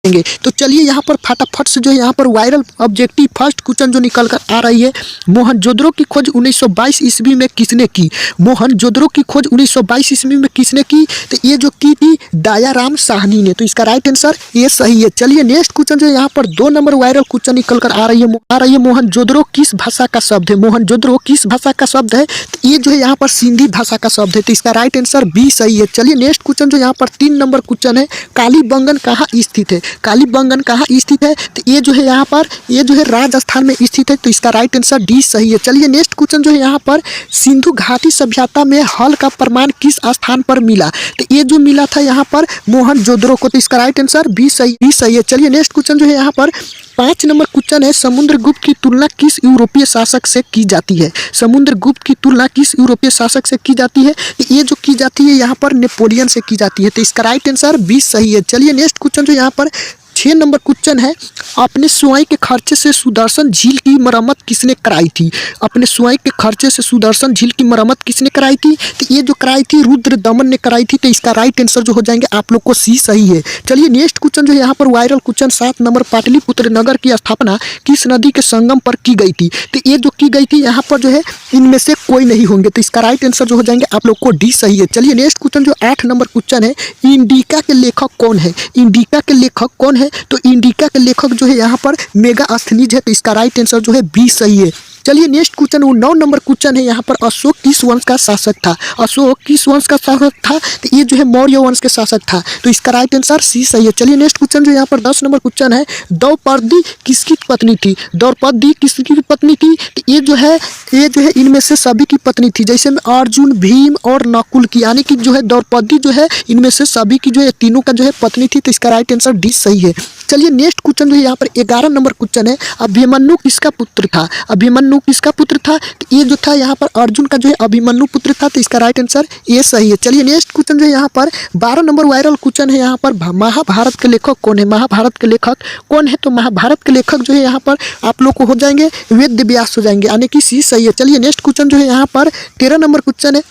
देंगे। तो चलिए यहाँ पर फटाफट से जो है यहाँ पर वायरल ऑब्जेक्टिव फर्स्ट क्वेश्चन जो निकल कर आ रही है, मोहनजोदड़ो की खोज 1922 ईस्वी में किसने की? मोहनजोदड़ो की खोज 1922 ईस्वी में किसने की? तो ये जो की थी दयाराम साहनी ने। तो इसका राइट आंसर ये सही है। चलिए नेक्स्ट क्वेश्चन जो यहाँ पर 2 नंबर वायरल क्वेश्चन निकल कर आ रही है। मोहनजोदड़ो किस भाषा का शब्द है? मोहनजोदड़ो किस भाषा का शब्द है? तो ये जो है यहाँ पर सिंधी भाषा का शब्द है। तो इसका राइट आंसर बी सही है। चलिए नेक्स्ट क्वेश्चन जो यहाँ पर 3 नंबर क्वेश्चन है, कालीबंगन कहाँ स्थित है? कालीबंगन कहाँ स्थित है? तो ये जो है यहाँ पर ये जो है राजस्थान में स्थित है। तो इसका राइट आंसर डी सही है। चलिए नेक्स्ट क्वेश्चन जो है यहाँ पर सिंधु घाटी सभ्यता में हल का प्रमाण किस स्थान पर मिला? तो ये जो मिला था यहाँ पर मोहनजोदड़ो को। तो इसका राइट आंसर बी सही है। चलिए नेक्स्ट क्वेश्चन जो है यहाँ पर 5 नंबर क्वेश्चन है, समुद्रगुप्त की तुलना किस यूरोपीय शासक से की जाती है? समुद्रगुप्त की तुलना किस यूरोपीय शासक से की जाती है? ये जो की जाती है यहाँ पर नेपोलियन से की जाती है। तो इसका राइट आंसर बी सही है। चलिए नेक्स्ट क्वेश्चन जो यहाँ पर 6 नंबर क्वेश्चन है, अपने स्वयं के खर्चे से सुदर्शन झील की मरम्मत किसने कराई थी? अपने स्वयं के खर्चे से सुदर्शन झील की मरम्मत किसने कराई थी? तो ये जो कराई थी रुद्रदमन ने कराई थी। तो इसका राइट आंसर जो हो जाएंगे आप लोग को सी सही है। चलिए नेक्स्ट क्वेश्चन जो है यहाँ पर वायरल क्वेश्चन 7 नंबर, पाटलिपुत्र नगर की स्थापना किस नदी के संगम पर की गई थी? तो ये जो की गई थी यहाँ पर जो है इनमें से कोई नहीं होंगे। तो इसका राइट आंसर जो हो जाएंगे आप लोग को डी सही है। चलिए नेक्स्ट क्वेश्चन जो 8 नंबर क्वेश्चन है, इंडिका के लेखक कौन है? इंडिका के लेखक कौन है? तो इंडिका के लेखक जो है यहाँ पर मेगास्थनीज है। तो इसका राइट आंसर जो है बी सही है। चलिए नेक्स्ट क्वेश्चन 9 नंबर क्वेश्चन है, यहाँ पर अशोक किस वंश का शासक था? अशोक किस वंश का शासक था? तो ये जो है मौर्य वंश के शासक था। तो इसका राइट आंसर सी सही है। चलिए नेक्स्ट क्वेश्चन जो यहाँ पर 10 नंबर क्वेश्चन है, द्रौपदी किसकी पत्नी थी? द्रौपदी किसकी पत्नी थी? तो ये जो है इनमें से सभी की पत्नी थी, जैसे में अर्जुन, भीम और नकुल की, यानी कि जो है द्रौपदी जो है इनमें से सभी की जो है तीनों का जो है पत्नी थी। तो इसका राइट आंसर डी सही है। चलिए नेक्स्ट क्वेश्चन जो है यहाँ पर 11 नंबर क्वेश्चन है, अभिमन्यु किसका पुत्र था? अभिमन्यु किसका पुत्र था? तो ये जो था यहाँ पर अर्जुन का जो है अभिमन्यु पुत्र था। तो इसका राइट आंसर ये सही है। चलिए नेक्स्ट क्वेश्चन जो है यहाँ पर 12 नंबर वायरल क्वेश्चन है, यहाँ पर महाभारत के लेखक कौन है? महाभारत के लेखक कौन है? तो महाभारत के लेखक जो है यहाँ पर आप लोग को हो जाएंगे वेद व्यास हो जाएंगे, यानी कि सी सही है। चलिए नेक्स्ट क्वेश्चन जो है यहाँ पर 13 नंबर क्वेश्चन है,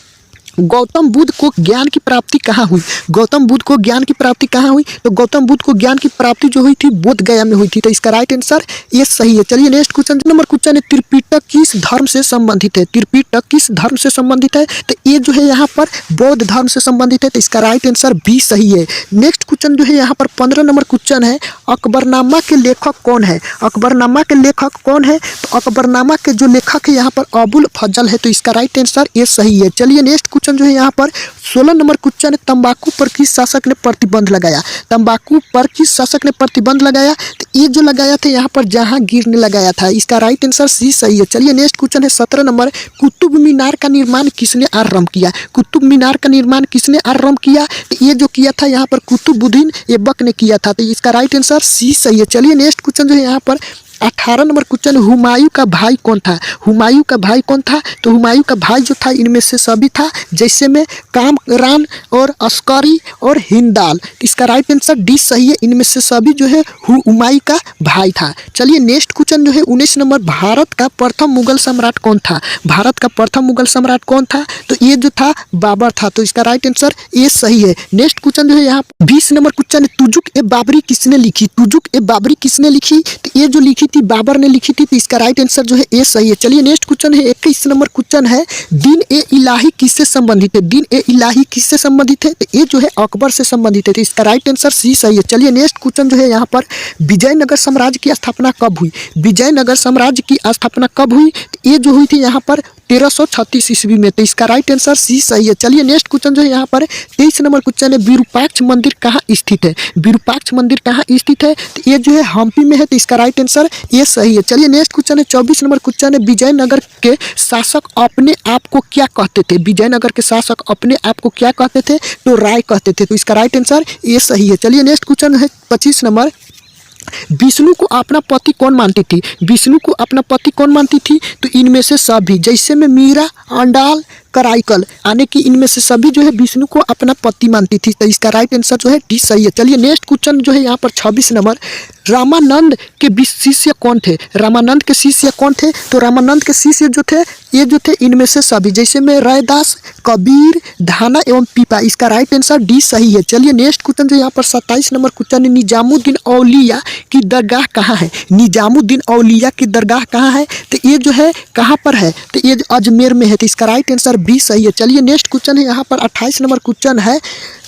गौतम बुद्ध को ज्ञान की प्राप्ति कहाँ हुई? गौतम बुद्ध को ज्ञान की प्राप्ति कहाँ हुई? तो गौतम बुद्ध को ज्ञान की प्राप्ति जो हुई थी बोध गया में हुई थी। तो इसका राइट आंसर ये सही है। चलिए नेक्स्ट क्वेश्चन नंबर क्वेश्चन है, त्रिपिटक किस धर्म से संबंधित है? त्रिपिटक किस धर्म से संबंधित है? तो ये जो है यहाँ पर बौद्ध धर्म से संबंधित है। तो इसका राइट आंसर बी सही है। नेक्स्ट क्वेश्चन जो है यहाँ पर 15 नंबर क्वेश्चन है, अकबरनामा के लेखक कौन है? अकबरनामा के लेखक कौन है? तो अकबरनामा के जो लेखक है यहाँ पर अबुल फजल है। तो इसका राइट आंसर ये सही है। चलिए नेक्स्ट क्वेश्चन जो है यहाँ पर 16 नंबर क्वेश्चन है, तंबाकू पर किस शासक ने प्रतिबंध लगाया? तंबाकू पर किस शासक ने प्रतिबंध लगाया? तो ये जो लगाया था यहाँ पर जहांगीर ने लगाया था। इसका राइट आंसर सी सही है। चलिए नेक्स्ट क्वेश्चन है 17 नंबर, कुतुब मीनार का निर्माण किसने आरंभ किया? कुतुब मीनार का निर्माण किसने आरंभ किया? तो ये जो किया था यहाँ पर कुतुबुद्दीन ऐबक ने किया था। तो इसका राइट आंसर सी सही है। चलिए नेक्स्ट क्वेश्चन जो है यहाँ पर 18 नंबर क्वेश्चन, हुमायूं का भाई कौन था? हुमायूं का भाई कौन था? तो हुमायूं का भाई जो था इनमें से सभी था, जैसे में कामरान और अस्करी और हिंदाल। इसका राइट आंसर डी सही है। इनमें से सभी जो है हुमायूं का भाई था। चलिए नेक्स्ट क्वेश्चन जो है 19 नंबर, भारत का प्रथम मुगल सम्राट कौन था? भारत का प्रथम मुगल सम्राट कौन था? तो ये जो था बाबर था। तो इसका राइट आंसर ये सही है। नेक्स्ट क्वेश्चन जो है यहाँ 20 नंबर क्वेश्चन है, तुजुक ए बाबरी किसने लिखी? तुजुक ए बाबरी किसने लिखी? तो ये जो लिखी थी बाबर ने लिखी थी। तो इसका राइट आंसर जो है ये सही है। चलिए नेक्स्ट क्वेश्चन है 21 नंबर क्वेश्चन है, दिन ए इलाही किससे संबंधित है? दिन ए इलाही किससे संबंधित है? तो ये जो है अकबर से संबंधित है। तो इसका राइट आंसर सी सही है। चलिए नेक्स्ट क्वेश्चन जो है यहाँ पर विजयनगर साम्राज्य की स्थापना कब हुई? विजयनगर साम्राज्य की स्थापना कब हुई? तो ये जो हुई थी यहाँ पर 1336 ईस्वी में। तो इसका राइट आंसर सी सही है। चलिए नेक्स्ट क्वेश्चन जो है यहाँ पर 23 नंबर क्वेश्चन है, विरूपाक्ष मंदिर कहाँ स्थित है? विरूपाक्ष मंदिर कहाँ स्थित है? तो ये जो है हम्पी में है। तो इसका राइट आंसर ये सही है। चलिए नेक्स्ट क्वेश्चन है 24 नंबर क्वेश्चन है, विजयनगर के शासक अपने आप को क्या कहते थे? विजयनगर के शासक अपने आप को क्या कहते थे? तो राय कहते थे। तो इसका राइट आंसर ये सही है। चलिए नेक्स्ट क्वेश्चन है 25 नंबर, विष्णु को अपना पति कौन मानती थी? विष्णु को अपना पति कौन मानती थी? तो इनमें से सभी, जैसे में मीरा, अंडाल, कराइकल, यानी कि इनमें से सभी जो है विष्णु को अपना पति मानती थी। तो इसका राइट आंसर जो है डी सही है। चलिए नेक्स्ट क्वेश्चन जो है यहाँ पर 26 नंबर, रामानंद के शिष्य कौन थे? रामानंद के शिष्य कौन थे? तो रामानंद के शिष्य जो थे ये जो थे इनमें से सभी, जैसे में रैदास, कबीर, धाना एवं पीपा। इसका राइट आंसर डी सही है। चलिए नेक्स्ट क्वेश्चन जो यहाँ पर 27 नंबर क्वेश्चन है, निजामुद्दीन औलिया की दरगाह कहाँ है? निजामुद्दीन औलिया की दरगाह कहाँ है? तो ये जो है कहाँ पर है? तो ये अजमेर में है। तो इसका राइट आंसर बी सही है। चलिए नेक्स्ट क्वेश्चन है यहाँ पर 28 नंबर क्वेश्चन है,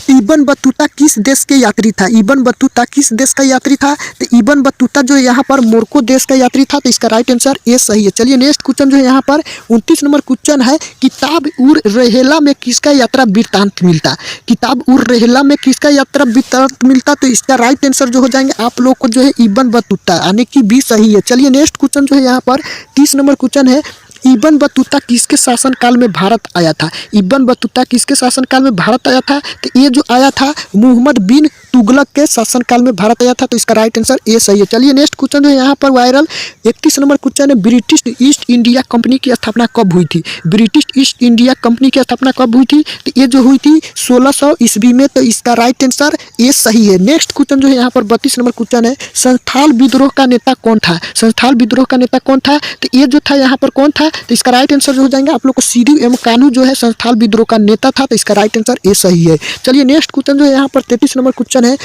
इब्न बतूता किस देश के यात्री था? इब्न बतूता किस देश का यात्री था? तो इब्न बतूता जो यहाँ पर मोरक्को देश का यात्री था। तो इसका राइट आंसर ए सही है। चलिए नेक्स्ट क्वेश्चन जो है यहाँ पर 29 नंबर क्वेश्चन है, किताब उर रहेला में किसका यात्रा वृत्तांत मिलता? किताब उर रहेला में किसका यात्रा वृत्तांत मिलता? तो इसका राइट आंसर जो हो जाएंगे आप लोग को जो है इब्न बतूता, यानी कि बी सही है। चलिए नेक्स्ट क्वेश्चन जो है यहाँ पर 30 नंबर क्वेश्चन है, इब्न बतूता किसके शासनकाल में भारत आया था? इब्न बतूता किसके शासनकाल में भारत आया था? तो ये जो आया था मोहम्मद बिन तुगलक के शासनकाल में भारत आया था। तो इसका राइट आंसर ए सही है। चलिए नेक्स्ट क्वेश्चन जो है यहाँ पर वायरल 31 नंबर क्वेश्चन है, ब्रिटिश ईस्ट इंडिया कंपनी की स्थापना कब हुई थी? ब्रिटिश ईस्ट इंडिया कंपनी की स्थापना कब हुई थी? तो ये जो हुई थी 1600 ईस्वी में। तो इसका राइट आंसर ए सही है। नेक्स्ट क्वेश्चन जो है यहाँ पर 32 नंबर क्वेश्चन है, संथाल विद्रोह का नेता कौन था? संथाल विद्रोह का नेता कौन था? तो ये जो था यहाँ पर कौन था? तो इसका राइट आंसर जो हो जाएंगे आप लोग को सिद्धू एवं कान्हू जो है संथाल विद्रोह का नेता था। तो इसका राइट आंसर ए सही है। चलिए नेक्स्ट क्वेश्चन जो है यहाँ पर 33 नंबर क्वेश्चन है,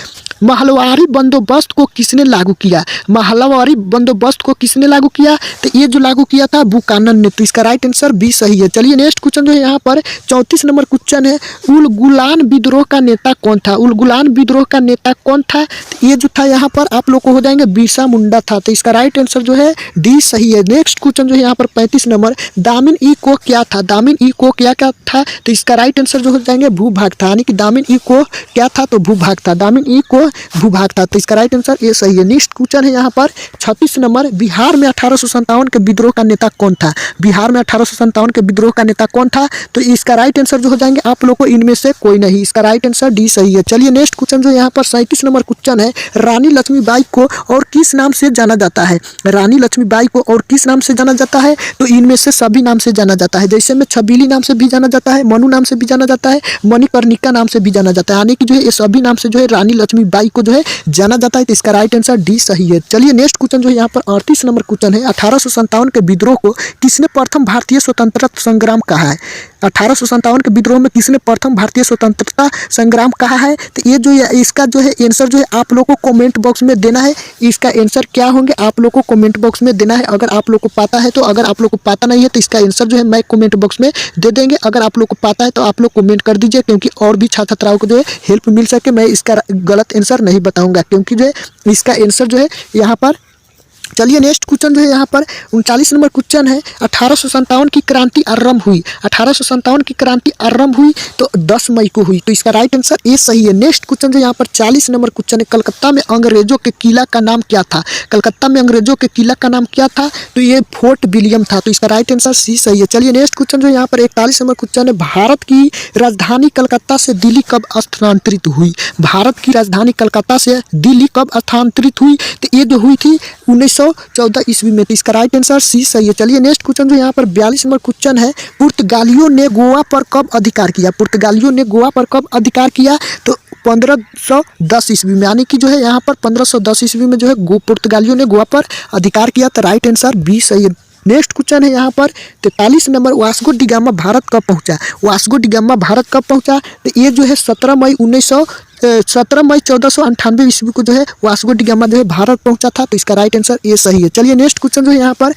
महलवारी बंदोबस्त को किसने लागू किया? महलवारी बंदोबस्त को किसने लागू किया? तो ये जो लागू किया था बुकानन ने। तो इसका राइट आंसर बी सही है। चलिए नेक्स्ट क्वेश्चन जो है यहाँ पर 34 नंबर क्वेश्चन है, उल गुलान विद्रोह का नेता कौन था? उल गुलान विद्रोह का नेता कौन था? तो ये जो था यहाँ पर आप लोग को हो जाएंगे बिरसा मुंडा था। तो इसका राइट आंसर जो है डी सही है। नेक्स्ट क्वेश्चन जो है यहाँ पर 35 नंबर, दामिन ई को क्या था? दामिन ई को क्या क्या था? तो इसका राइट आंसर जो हो जाएंगे भूभाग था, यानी कि दामिन ई को क्या था? तो भूभाग था। दामिन ई को भूभाग था। तो इसका राइट आंसर ये सही है। नेक्स्ट क्वेश्चन है यहाँ पर 36 नंबर, बिहार में 1857 के विद्रोह का नेता कौन था? बिहार में 1857 के विद्रोह का नेता कौन था? तो इसका राइट आंसर जो हो जाएंगे आप लोग को इनमें से कोई नहीं। इसका राइट आंसर डी सही है। चलिए नेक्स्ट क्वेश्चन जो यहाँ पर 37 नंबर क्वेश्चन है, रानी लक्ष्मीबाई को और किस नाम से जाना जाता है? रानी लक्ष्मीबाई को और किस नाम से जाना जाता है? तो इनमें से सभी नाम से जाना जाता है, जैसे में छबीली नाम से भी जाना जाता है, मनु नाम से भी जाना जाता है, मणिकर्णिका नाम से भी जाना जाता है, यानी कि जो है ये सभी नाम से जो है रानी लक्ष्मीबाई को जो है जाना जाता है। तो इसका राइट आंसर डी सही है। चलिए नेक्स्ट क्वेश्चन जो है यहाँ पर 38 नंबर क्वेश्चन है, 1857 के विद्रोह को किसने प्रथम भारतीय स्वतंत्रता संग्राम कहा है? 1857 के विद्रोह में किसने प्रथम भारतीय स्वतंत्रता संग्राम कहा है? तो ये जो इसका जो है आंसर जो है आप लोग को कमेंट बॉक्स में देना है। इसका आंसर क्या होंगे आप लोग को कमेंट बॉक्स में देना है, अगर आप लोग को पता है तो। अगर आप लोग को पता नहीं है तो इसका आंसर जो है मैं कमेंट बॉक्स में दे देंगे। अगर आप लोग को पता है तो आप लोग कमेंट कर दीजिए, क्योंकि और भी छात्र छात्राओं को जो है हेल्प मिल सके। मैं इसका गलत आंसर नहीं बताऊंगा, क्योंकि जो है इसका आंसर जो है यहाँ पर। चलिए नेक्स्ट क्वेश्चन जो है यहाँ पर 39 नंबर क्वेश्चन है, 1857 की क्रांति आरंभ हुई। 1857 की क्रांति आरंभ हुई तो 10 मई को हुई। तो इसका राइट आंसर ए सही है। नेक्स्ट क्वेश्चन जो यहाँ पर 40 नंबर क्वेश्चन है, कलकत्ता में अंग्रेजों के किला का नाम क्या था? कलकत्ता में अंग्रेजों के किला का नाम क्या था? तो ये फोर्ट विलियम था। तो इसका राइट आंसर सी सही है। चलिए नेक्स्ट क्वेश्चन जो यहाँ पर 41 नंबर क्वेश्चन है, भारत की राजधानी कलकत्ता से दिल्ली कब स्थानांतरित हुई? भारत की राजधानी कलकत्ता से दिल्ली कब स्थानांतरित हुई? तो ये जो हुई थी 1914 ईस्वी में। तो इसका राइट आंसर सी सही है। चलिए नेक्स्ट क्वेश्चन जो यहाँ पर 42 नंबर क्वेश्चन है, पुर्तगालियों ने गोवा पर कब अधिकार किया? पुर्तगालियों ने गोवा पर कब अधिकार किया? तो 1510 ईस्वी में, यानी कि जो है यहाँ पर 1510 ईस्वी में जो है पुर्तगालियों ने गोवा पर अधिकार किया। तो राइट आंसर बी सही है। नेक्स्ट क्वेश्चन है यहाँ पर 43 number, Vasco D gamma Bharat कब पहुँचा? वास्को डी गामा भारत कब पहुँचा? तो ये जो है 17 मई 1498 ईस्वी को जो है वास्को डी गामा जो है भारत पहुंचा था। तो इसका राइट आंसर ये सही है। चलिए नेक्स्ट क्वेश्चन जो है यहाँ पर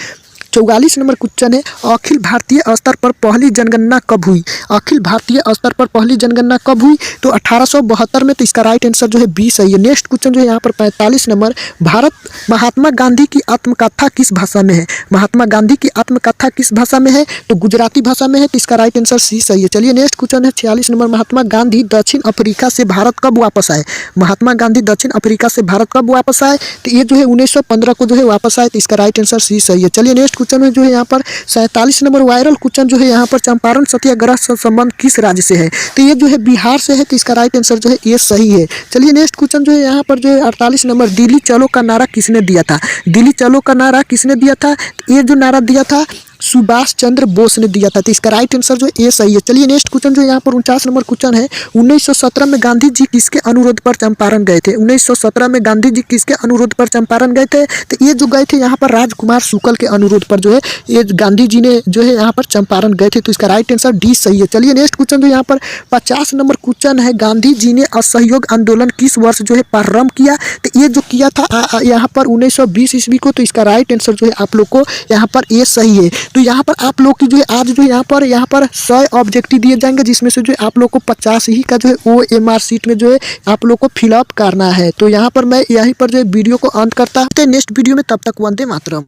44 नंबर क्वेश्चन है, अखिल भारतीय स्तर पर पहली जनगणना कब हुई? अखिल भारतीय स्तर पर पहली जनगणना कब हुई? तो 1872 में। तो इसका राइट आंसर जो है बी सही है। नेक्स्ट क्वेश्चन जो है यहाँ पर 45 नंबर, भारत महात्मा गांधी की आत्मकथा किस भाषा में है? महात्मा गांधी की आत्मकथा किस भाषा में है? तो गुजराती भाषा में है। तो इसका राइट आंसर सी सही है। चलिए नेक्स्ट क्वेश्चन है 46 नंबर, महात्मा गांधी दक्षिण अफ्रीका से भारत कब वापस आए? महात्मा गांधी दक्षिण अफ्रीका से भारत कब वापस आए? तो ये जो है 1915 को जो है वापस आए। तो इसका राइट आंसर सी सही है। चलिए नेक्स्ट क्वेश्चन में जो है यहाँ पर 47 नंबर, वायरल क्वेश्चन जो है यहाँ पर, चंपारण सत्याग्रह से संबंध किस राज्य से है? तो ये जो है बिहार से है। तो इसका राइट आंसर जो है ये सही है। चलिए नेक्स्ट क्वेश्चन जो है यहाँ पर जो है 48 नंबर, दिल्ली चलो का नारा किसने दिया था? दिल्ली चलो का नारा किसने दिया था? तो ये जो नारा दिया था सुभाष चंद्र बोस ने दिया था। तो इसका राइट आंसर जो है ए सही है। चलिए नेक्स्ट क्वेश्चन जो यहाँ पर 49 नंबर क्वेश्चन है, 1917 में गांधी जी किसके अनुरोध पर चंपारण गए थे? 1917 में गांधी जी किसके अनुरोध पर चंपारण गए थे? तो ये जो गए थे यहाँ पर राजकुमार शुक्ल के अनुरोध पर जो है ये गांधी जी ने जो है यहाँ पर चंपारण गए थे। तो इसका राइट आंसर डी सही है। चलिए नेक्स्ट क्वेश्चन जो यहाँ पर 50 नंबर क्वेश्चन है, गांधी जी ने असहयोग आंदोलन किस वर्ष जो है प्रारंभ किया? तो ये जो किया था यहाँ पर 1920 ईस्वी को। तो इसका राइट आंसर जो है आप लोग को यहाँ पर ये सही है। तो यहाँ पर आप लोग की जो है आज जो यहाँ पर 100 ऑब्जेक्टिव दिए जाएंगे, जिसमें से जो है आप लोग को 50 ही का जो है OMR शीट में जो है आप लोग को फिलअप करना है। तो यहाँ पर मैं यहीं पर जो है वीडियो को अंत करता हूँ। नेक्स्ट वीडियो में, तब तक वंदे मातरम।